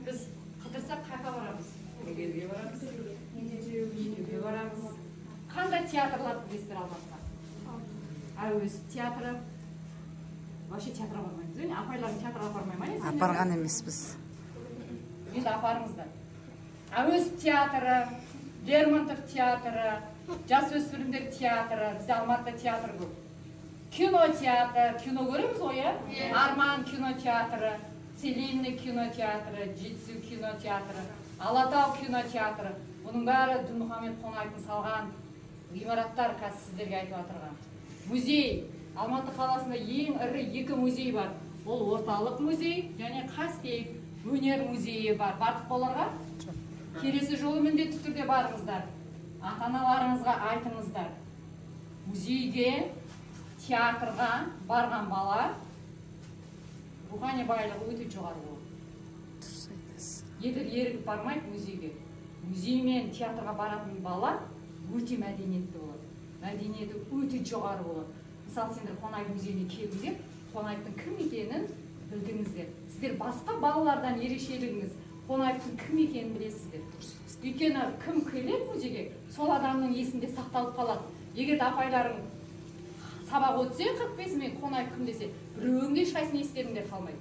Biz қыдырсақ қайқа барамыз? Егерге барамыз. Егерге барамыз. Қандай театрларды білесіздер Алматыда? Әуезов театры. Вообще театрға бармаймыз. Апайларың театрға бармай ма? Апарған емеспіз. Енді апарыңыздар. Әуезов театры, Лермонтов театры, жасөспірімдер театры, бізде Алматыда театр көп. Кино театр, кино көреміз ғой, Арман кино театры, Целинный кино театры, Жетісу кино театры, Алатау кино театры. Бұның бәрі Дінмұхамед Қонаевтың салған ғимараттар, қазір сіздерге айтып отырған. Музей. Алматы қаласында ең ірі 2 музей бар. Ол орталық музей және Қастек өнер музейі бар. Бардық оларға? Келесі жолы міндетті түрде барыңыздар. Ата-аналарыңызға айтыңыздар. Музейге, театрға барған бала рухани байлығы өте жоғары болады. Егер ерігіп бармайды музейге, музей мен театрға баратын бала өте мәдениетті болады. Мәдениеті өте жоғары болады. Мысалы, сендер Қонаев музейіне келдіңдер, Қонаевтың кім екенін білдіңіздер. Сіздер басқа балалардан ерекшелігіңіз Қонаевтың кім екенін білесіздер. Өйткені кім келеді музейге, сол адамның есінде сақталып қалады. Егер апайларың сабақ өтсе 45 минут Қонаев кім десе, біреуіңде ешқайсысын естеріңдер қалмайды.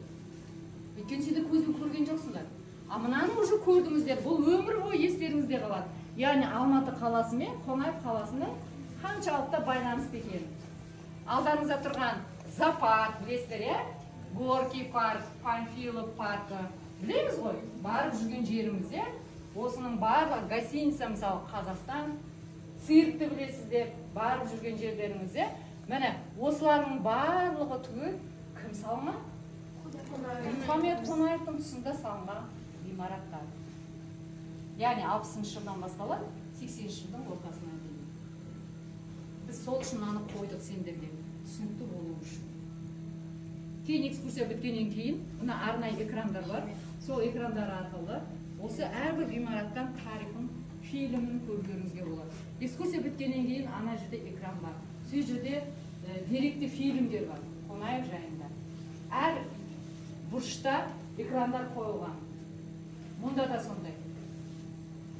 Өйткені сендер көзбен көрген жоқсыңдар. А мынаны уже көрдіңіздер, бұл өмір бойы естеріңізде қалады. Яғни Алматы қаласы мен Қонаев қаласының қаншалықты байланысты екенін. Алдарыңызда тұрған Запад, білесіздер, Горький парк, Панфилов паркі, білеміз ғой, барып жүрген жерімізде. Осының барлығы гостиница, мысалы Қазақстан, циркті білесіздер, барып жүрген жерлеріңізде. Міне, осылардың барлығы түгел кім салған? Дінмұхамед Қонаевтың тұсында салынған ғимараттар. Яғни 60-шы жылдан басталып, 80-шы жылдың ортасына дейін. Біз сол үшін аны қойдық сендерге, түсінікті болу үшін. Кейін экскурсия біткеннен кейін, мына арнайы экрандар бар. Сол экрандар арқылы осы әрбір ғимараттан тарихын, фильмін көргеніңізге болады. Экскурсия біткеннен кейін ана жерде экран бар. Сол жерде деректі фильмдер бар, Қонаев жайында. Әр бұрышта экрандар қойылған. Мұнда да сондай.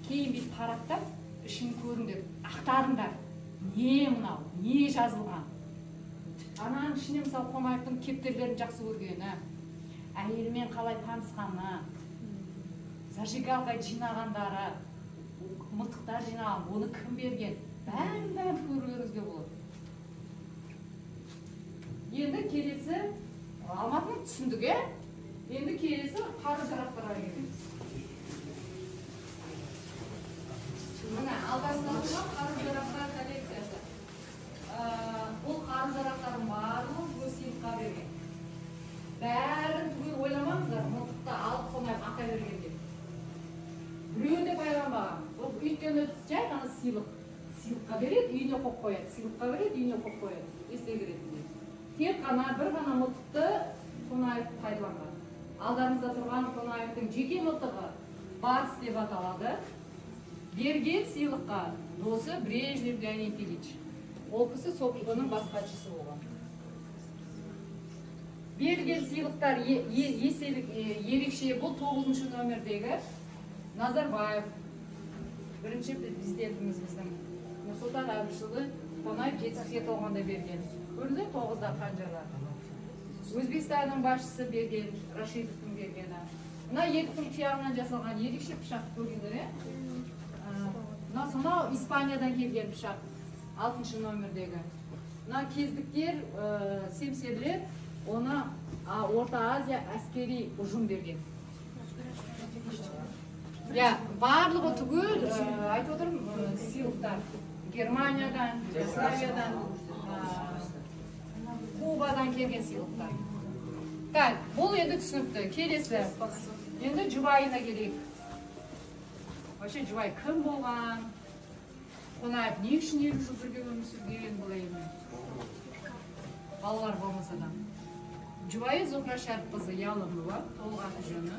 Кейін бейт парақтап, ішін көріңдер, ақтарыңдар. Не мынау, не жазылған. Ананың ішіне мысалы Қонаевтың кептерлерін жақсы көргені, әйелімен қалай танысқаны, зажигалка жинағандары, мылтықтар жинаған, оны кім берген, бәрін көргеніңізге болады. Енді келесі Алматының түсіндігі, енді келесі қару-жарақтарға келеміз. Мына алдарында тұрған қару-жарақтар коллекциясы. Бұл қару-жарақтардың барлығы сыйлыққа берген. Бәрін түгел ойламаңыздар, мылтықты алып Қонаев ақай берген деп. Біреуін де байланбаған. Өйткені жай ғана сыйлыққа береді, үйіне қойып қояды. Сыйлыққа береді, үйіне қойып қояды. Есте беретіндей. Тек қана бір ғана мылтықты Қонаев пайдаланған. Алдарыңызда тұрған Қонаевтың жеке мылтығы Барс деп аталады. Берген сыйлыққа досы Брежнев Леонид Ильич. Ол кісі соғының бас хатшысы болған. Берген сыйлықтар ерекше, бұл 9-шы номердегі Назарбаев. Бірінші президентіміз біздің Нұрсұлтан Әбішұлы Қонаев жетістікке толғанда берген. Көрдіңіздер 9-да қанжарлар. Өзбекстанның басшысы берген, Рашидовтың бергені. Мына еттің тұяғынан жасалған ерекше пышақ көргендер, сонау Испаниядан келген пышақ, 6-шы номердегі. Мына кездіктер, семсерлер, оны Орта Азия әскери ұжым берген. Барлығы түгел, айтып отырмын, сыйлықтар. Германиядан, Югославиядан, Кубадан келген сыйлықтар. Бұл енді түсінікті. Келесі. Енді жұбайына келейік. Вообще жұбай кім болған? Қонаев не үшін 50 жыл бірге өмір сүрген бұлай ме? Балалар болмаса да. Жұбайы Зухра Шәріпқызы Ялымова, толық аты жөні.